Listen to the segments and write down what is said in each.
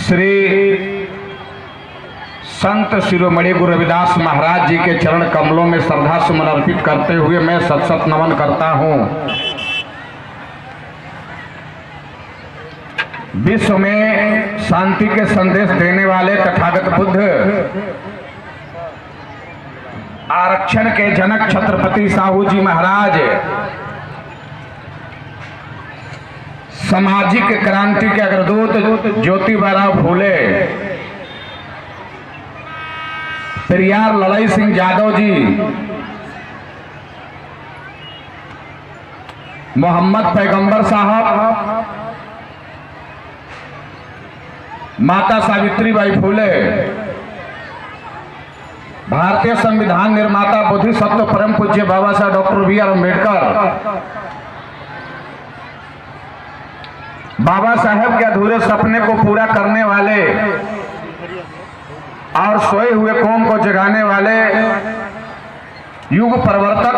श्री संत शिरोमणि गुरु रविदास महाराज जी के चरण कमलों में श्रद्धा सुमन अर्पित करते हुए मैं सत सत नमन करता हूँ। विश्व में शांति के संदेश देने वाले तथागत बुद्ध, आरक्षण के जनक छत्रपति साहू जी महाराज, सामाजिक क्रांति के अग्रदूत ज्योतिबाराव फूले, पेरियार लड़ई सिंह यादव जी, मोहम्मद पैगंबर साहब, माता सावित्रीबाई फूले, भारतीय संविधान निर्माता बोधिसत्व परम पूज्य बाबा साहब डॉक्टर बी.आर. अम्बेडकर, बाबा साहेब के अधूरे सपने को पूरा करने वाले और सोए हुए कौम को जगाने वाले युग प्रवर्तक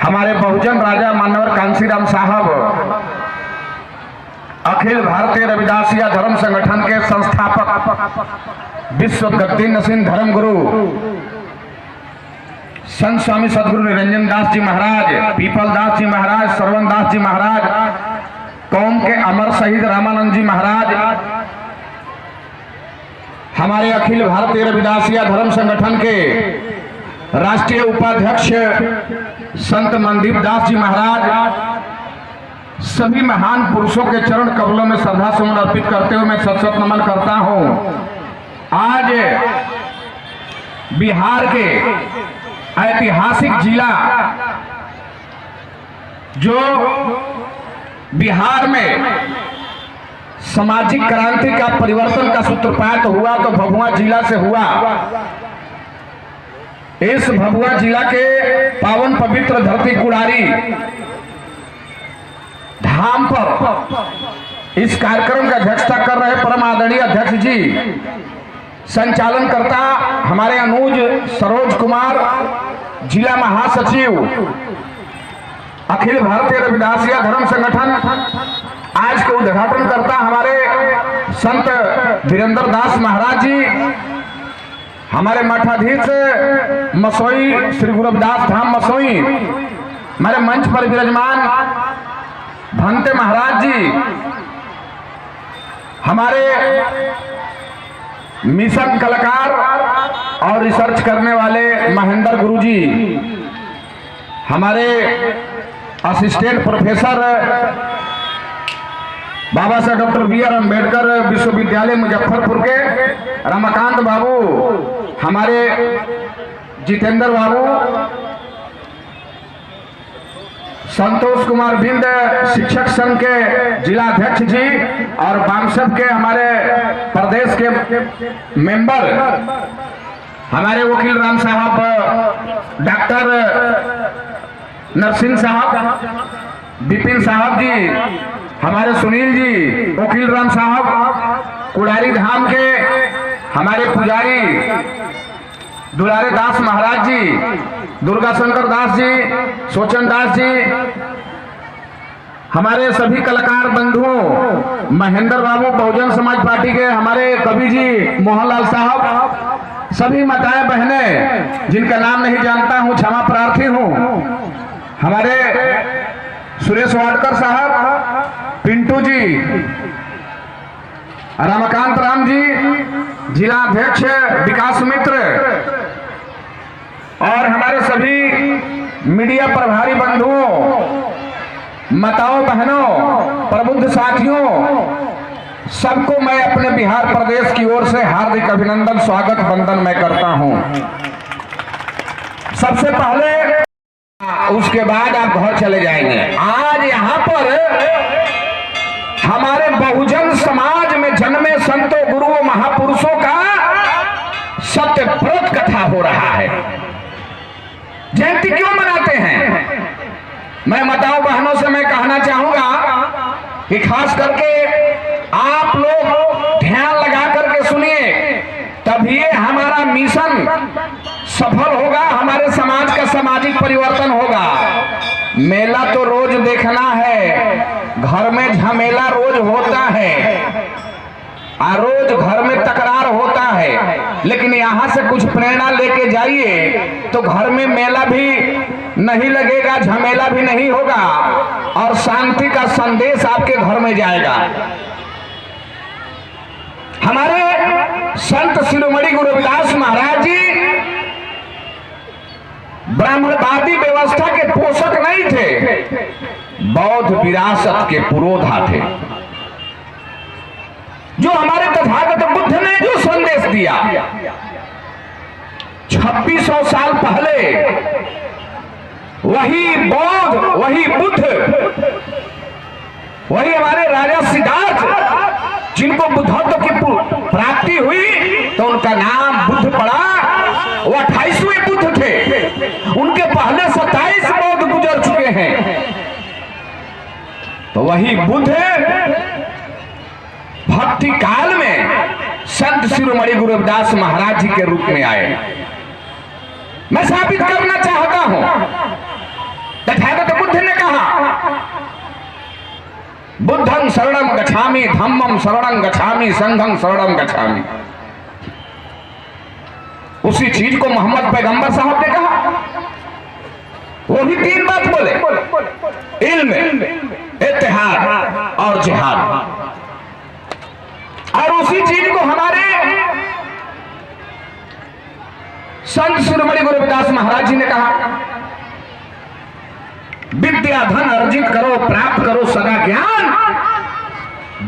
हमारे बहुजन राजा मानवर कांसीराम साहब, अखिल भारतीय रविदासिया धर्म संगठन के संस्थापक, विश्व गद्दी नसीन धर्म गुरु संत स्वामी सदगुरु निरंजन दास जी महाराज, पीपल दास जी महाराज, श्रवण दास जी महाराज, कौम के अमर शहीद रामानंद जी महाराज, हमारे अखिल भारतीय रविदासिया धर्म संगठन के राष्ट्रीय उपाध्यक्ष संत मनदीप दास जी महाराज, सभी महान पुरुषों के चरण कमलों में श्रद्धा सुमन अर्पित करते हुए मैं सत सत नमन करता हूं। आज बिहार के ऐतिहासिक जिला जो बिहार में सामाजिक क्रांति का परिवर्तन का सूत्रपात हुआ तो भभुआ जिला से हुआ। इस भभुआ जिला के पावन पवित्र धरती कुड़ारी धाम पर इस कार्यक्रम का अध्यक्षता कर रहे परम आदरणीय अध्यक्ष जी, संचालन करता हमारे अनुज सरोज कुमार, जिला महासचिव अखिल भारतीय रविदासिया धर्म संगठन, आज के उद्घाटन करता हमारे संत वीरेंद्र दास महाराज जी, हमारे मठाधीश मसोई श्री गुरु रविदास धाम मसोई, हमारे मंच पर विराजमान भंते महाराज जी, हमारे मिशन कलाकार और रिसर्च करने वाले महेंद्र गुरुजी, हमारे असिस्टेंट प्रोफेसर बाबा साहब डॉक्टर बी.आर. अम्बेडकर विश्वविद्यालय मुजफ्फरपुर के रमाकांत बाबू, हमारे जितेंद्र बाबू, संतोष कुमार बिंद शिक्षक संघ के जिला अध्यक्ष जी और बामसब के हमारे प्रदेश के मेंबर, हमारे वकील राम साहब, डॉक्टर नरसिंह साहब, विपिन साहब जी, हमारे सुनील जी, वकील राम साहब, कुड़ारी धाम के हमारे पुजारी दुलारे दास महाराज जी, दुर्गा शंकर दास जी, सोचन दास जी, हमारे सभी कलाकार बंधुओं, महेंद्र बाबू बहुजन समाज पार्टी के हमारे कवि जी मोहनलाल साहब, सभी माताएं बहनें जिनका नाम नहीं जानता हूं क्षमा प्रार्थी हूं, हमारे सुरेश वाडकर साहब, पिंटू जी, रमाकांत राम जी, जिला अध्यक्ष विकास मित्र और हमारे सभी मीडिया प्रभारी बंधुओं, माताओं बहनों, प्रबुद्ध साथियों, सबको मैं अपने बिहार प्रदेश की ओर से हार्दिक अभिनंदन स्वागत वंदन मैं करता हूं। सबसे पहले उसके बाद आप घर चले जाएंगे। आज यहां पर हमारे बहुजन समाज में जन्मे संतों गुरुओं महापुरुषों का सत्यव्रत कथा हो रहा है। जयंती क्यों मनाते हैं? मैं माताओं बहनों से मैं कहना चाहूंगा कि खास करके आप लोग ध्यान लगा करके सुनिए, तभी हमारा मिशन सफल होगा, हमारे समाज का सामाजिक परिवर्तन होगा। मेला तो रोज देखना है, घर में झमेला रोज रोज होता है और रोज घर में तकरार होता है, लेकिन यहाँ से कुछ प्रेरणा लेके जाइए तो घर में मेला भी नहीं लगेगा, झमेला भी नहीं होगा और शांति का संदेश आपके घर में जाएगा। हमारे संत शिरोमणि गुरु रविदास महाराज जी ब्राह्मणवादी व्यवस्था के पोषक नहीं थे, बौद्ध विरासत के पुरोधा थे। जो हमारे तथागत बुद्ध ने जो संदेश दिया 2600 साल पहले, वही बौद्ध, वही बुद्ध, वही हमारे राजा सिद्धार्थ जिनको बुद्धत्व की प्राप्ति हुई तो उनका नाम बुद्ध पड़ा, वो 28वें बुद्ध थे। उनके पहले 27 बौद्ध गुजर चुके हैं। तो वही बुद्ध भक्ति काल में संत शिरोमणि गुरु रविदास महाराज जी के रूप में आए। मैं साबित करना चाहता हूं, तथागत बुद्ध ने कहा बुद्धं शरणं गच्छामि, धम्मं शरणं गच्छामि, संघं शरणं गच्छामि। उसी चीज को मोहम्मद पैगंबर साहब ने कहा। वो भी 3 बात बोले, इल्म, इत्तेहाद और जिहाद। और उसी चीज को हमारे संत शिरोमणि गुरु रविदास महाराज जी ने कहा विद्या धन अर्जित करो, प्राप्त करो सदा ज्ञान।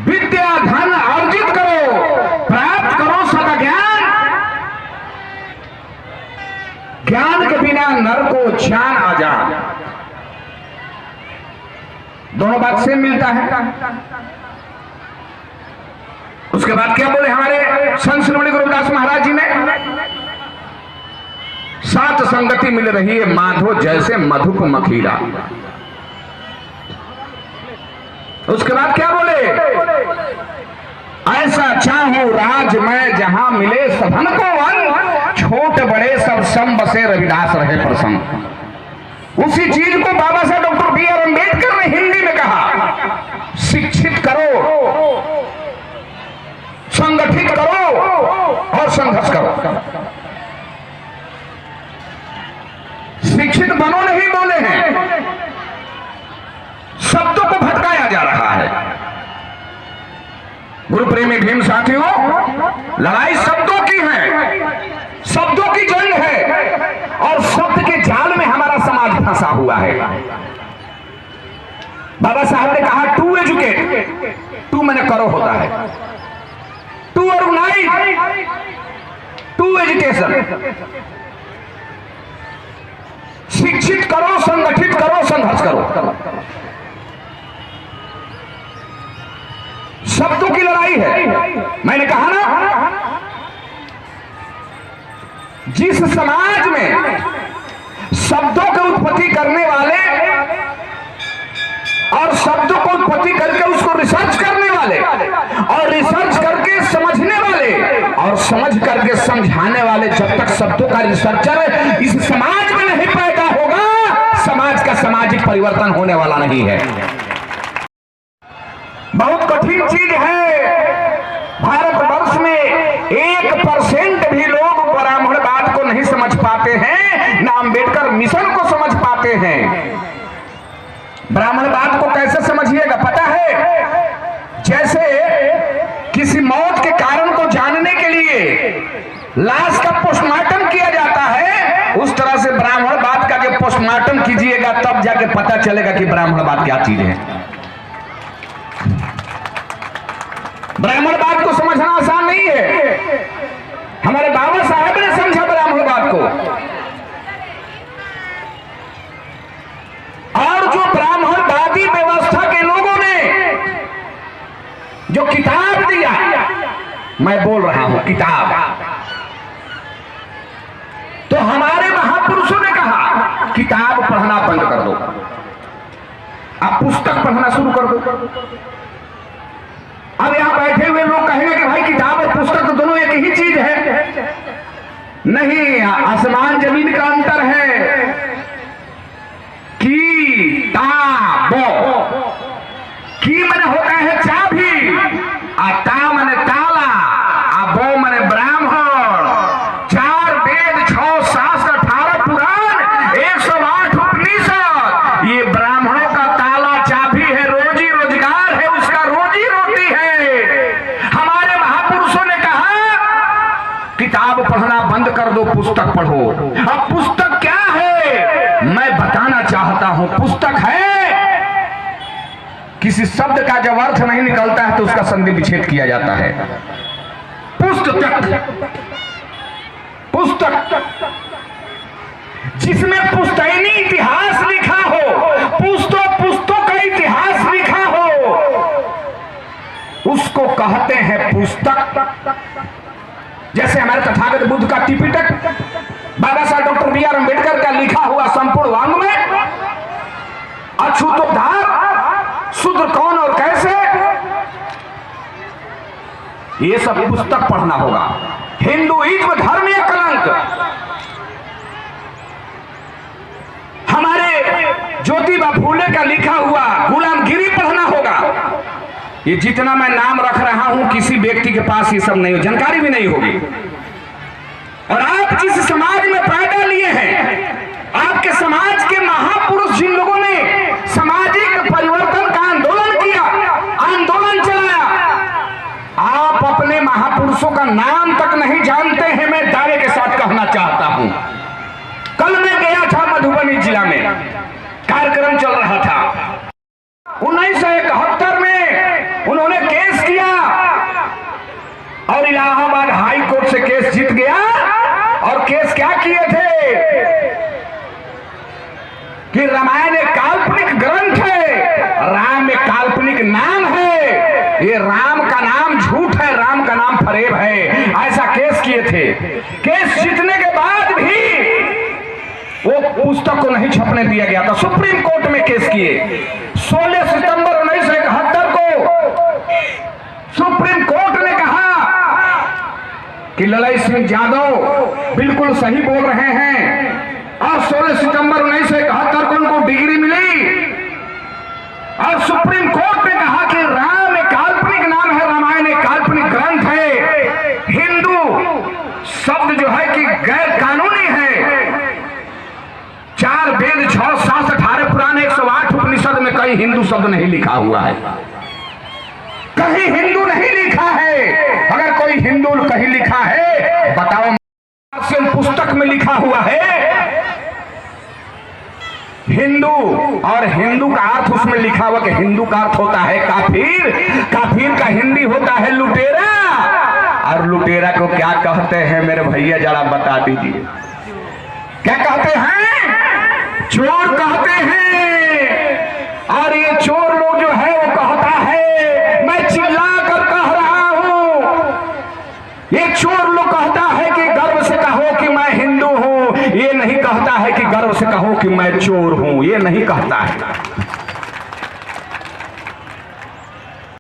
विद्या धन अर्जित करो, प्राप्त करो सदा ज्ञान। ज्ञान के बिना नर को ज्ञान आ जा। दोनों बात से मिलता है। उसके बाद क्या बोले हमारे संत शिरोमणि गुरु रविदास महाराज जी ने, सात संगति मिल रही है माधो जैसे मधुक मखीरा। उसके बाद क्या बोले, ऐसा चाहूं राज मैं जहां मिले सबन को वन, छोट बड़े सब सम बसे रविदास रहे प्रसन्न। उसी चीज को बाबा साहब डॉक्टर B.R. अम्बेडकर ने हिंदी में कहा, शिक्षित करो, संगठित करो और संघर्ष करो। शिक्षित बनो नहीं बोले हैं, शब्दों को भटकाया जा रहा है। गुरु प्रेमी भीम साथियों, लड़ाई शब्दों की है, शब्दों की जंग है और शब्द के जाल में हमारा समाज फंसा हुआ है। बाबा साहब ने कहा टू एजुकेट, टू मैंने करो होता है, टू ऑर्गेनाइज, टू एजुकेशन। शिक्षित करो, संगठित करो, संघर्ष करो। शब्दों की लड़ाई है। मैंने कहा ना, जिस समाज में शब्दों की उत्पत्ति करने वाले और शब्दों को उत्पत्ति करके उसको रिसर्च करने वाले और रिसर्च करके समझने वाले और समझ करके समझाने वाले, जब तक शब्दों का रिसर्चर इस समाज में नहीं पैदा होगा, समाज का सामाजिक परिवर्तन होने वाला नहीं है। बहुत कठिन चीज है। भारतवर्ष में 1% भी लोग ब्राह्मणवाद को नहीं समझ पाते हैं, ना अम्बेडकर मिशन को समझ पाते हैं। ब्राह्मणवाद को कैसे समझिएगा पता है? जैसे किसी मौत के कारण को जानने के लिए लाश का पोस्टमार्टम किया जाता है, उस तरह से ब्राह्मणवाद का जब पोस्टमार्टम कीजिएगा तब जाके पता चलेगा कि ब्राह्मणवाद क्या चीज है। ब्राह्मणवाद को समझना आसान नहीं है। हमारे बाबा साहब ने समझा ब्राह्मणवाद को, और जो ब्राह्मणवादी व्यवस्था के लोगों ने जो किताब दिया, मैं बोल रहा हूं किताब, तो हमारे महापुरुषों ने कहा किताब पढ़ना बंद कर दो, आप पुस्तक पढ़ना शुरू कर दो। अब यहां बैठे हुए लोग कहेंगे कि भाई किताब और पुस्तक तो दोनों एक ही चीज है। नहीं, आसमान जमीन का अंतर है। किताब की मैंने होता है चाबी पुस्तक पढ़ो। अब पुस्तक क्या है मैं बताना चाहता हूं। पुस्तक है किसी शब्द का जब अर्थ नहीं निकलता है तो उसका संधि विच्छेद किया जाता है। पुस्तक पुस्तक जिसमें पुश्तैनी इतिहास लिखा हो, पुस्तों का इतिहास लिखा हो, उसको कहते हैं पुस्तक। जैसे हमारे तथागत बुद्ध का त्रिपिटक, बाबा साहब डॉक्टर बी आर अम्बेडकर का लिखा हुआ संपूर्ण वाङ्मय, अछूतोद्धार, शूद्र कौन और कैसे, ये सब पुस्तक पढ़ना होगा। हिंदुइज्म धर्म या कलंक, हमारे ज्योतिबा फूले का लिखा हुआ गुलामगिरी पढ़ना होगा। ये जितना मैं नाम रख रहा हूं किसी व्यक्ति के पास ये सब नहीं हो, जानकारी भी नहीं होगी। और आप जिस समाज में पैदा लिए हैं, आपके समाज के महापुरुष जिन लोगों ने सामाजिक परिवर्तन का आंदोलन किया, आंदोलन चलाया, आप अपने महापुरुषों का नाम तक नहीं जानते हैं। मैं दावे के साथ कहना चाहता हूं। कल मैं गया था मधुबनी जिला में, कार्यक्रम चल रहा था। 1971 में उन्होंने केस किया और इलाहाबाद हाई कोर्ट से केस जीत गया। और केस क्या किए थे कि रामायण एक काल्पनिक ग्रंथ है, राम एक काल्पनिक नाम है, ये राम का नाम झूठ है, राम का नाम फरेब है, ऐसा केस किए थे। केस जीतने के बाद भी वो पुस्तक को नहीं छपने दिया गया था। सुप्रीम कोर्ट में केस किए। 16 सितंबर 1971 को सुप्रीम कोर्ट ने कहा कि ललाई सिंह यादव बिल्कुल सही बोल रहे हैं और 16 सितंबर 1971 को उनको डिग्री मिली। और सुप्रीम कोर्ट ने कहा कि राम एक काल्पनिक नाम है, रामायण एक काल्पनिक ग्रंथ है, हिंदू शब्द जो है कि गैर कानूनी है। 4 वेद 6 शास्त्र 18 पुराण 108 उपनिषद में कहीं हिंदू शब्द नहीं लिखा हुआ है, कहीं हिंदू नहीं लिखा है। अगर कोई हिंदू कहीं लिखा है बताओ, पुस्तक में लिखा हुआ है हिंदू, और हिंदू का अर्थ उसमें लिखा हुआ कि हिंदू का अर्थ होता है काफिर, काफिर का हिंदी होता है लुटेरा। और लुटेरा को क्या कहते हैं मेरे भैया जरा बता दीजिए, क्या कहते हैं? चोर कहते हैं। और ये चोर लोग जो है वो कहता है, मैं चिल्ला कर कह रहा हूं, ये चोर लोग कहता है कि गर्व से कहो कि मैं हिंदू हूं, ये नहीं कहता है कि गर्व से कहो कि मैं चोर हूं, ये नहीं कहता है।